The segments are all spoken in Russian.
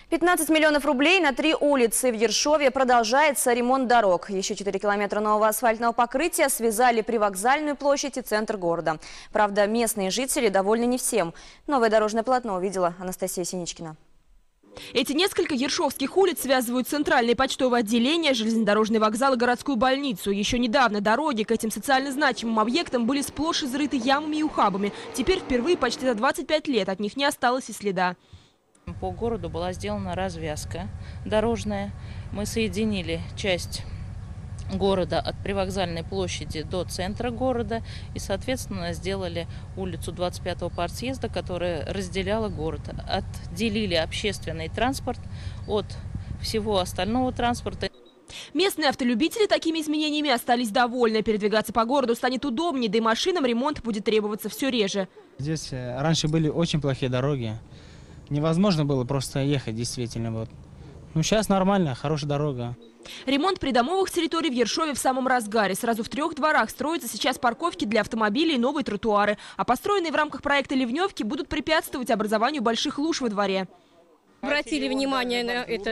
15 миллионов рублей на 3 улицы в Ершове. Продолжается ремонт дорог. Еще 4 километра нового асфальтного покрытия связали привокзальную площадь и центр города. Правда, местные жители довольны не всем. Новое дорожное полотно увидела Анастасия Синичкина. Эти несколько ершовских улиц связывают центральное почтовое отделение, железнодорожный вокзал и городскую больницу. Еще недавно дороги к этим социально значимым объектам были сплошь изрыты ямами и ухабами. Теперь впервые почти за 25 лет от них не осталось и следа. По городу была сделана развязка дорожная. Мы соединили часть города от привокзальной площади до центра города и, соответственно, сделали улицу 25-го партсъезда, которая разделяла город. Отделили общественный транспорт от всего остального транспорта. Местные автолюбители такими изменениями остались довольны. Передвигаться по городу станет удобнее, да и машинам ремонт будет требоваться все реже. Здесь раньше были очень плохие дороги. Невозможно было просто ехать, действительно. Вот. Ну, сейчас нормально, хорошая дорога. Ремонт придомовых территорий в Ершове в самом разгаре. Сразу в 3 дворах строятся сейчас парковки для автомобилей и новые тротуары. А построенные в рамках проекта ливневки будут препятствовать образованию больших луж во дворе. Обратили внимание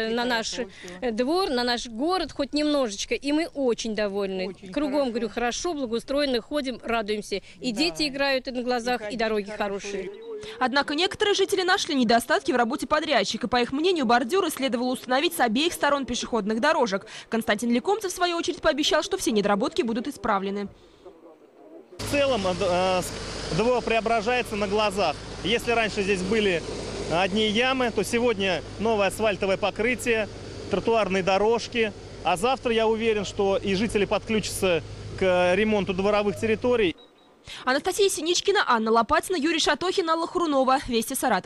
на наш двор, на наш город хоть немножечко, и мы очень довольны. Кругом, говорю, хорошо, благоустроено, ходим, радуемся. И дети играют на глазах, и дороги хорошие. Однако некоторые жители нашли недостатки в работе подрядчика. По их мнению, бордюры следовало установить с обеих сторон пешеходных дорожек. Константин Лекомцев, в свою очередь, пообещал, что все недоработки будут исправлены. В целом двор преображается на глазах. Если раньше здесь были одни ямы, то сегодня новое асфальтовое покрытие, тротуарные дорожки. А завтра, я уверен, что и жители подключатся к ремонту дворовых территорий. Анастасия Синичкина, Анна Лопатина, Юрий Шатохин, Алла Хрунова. Вести Саратов.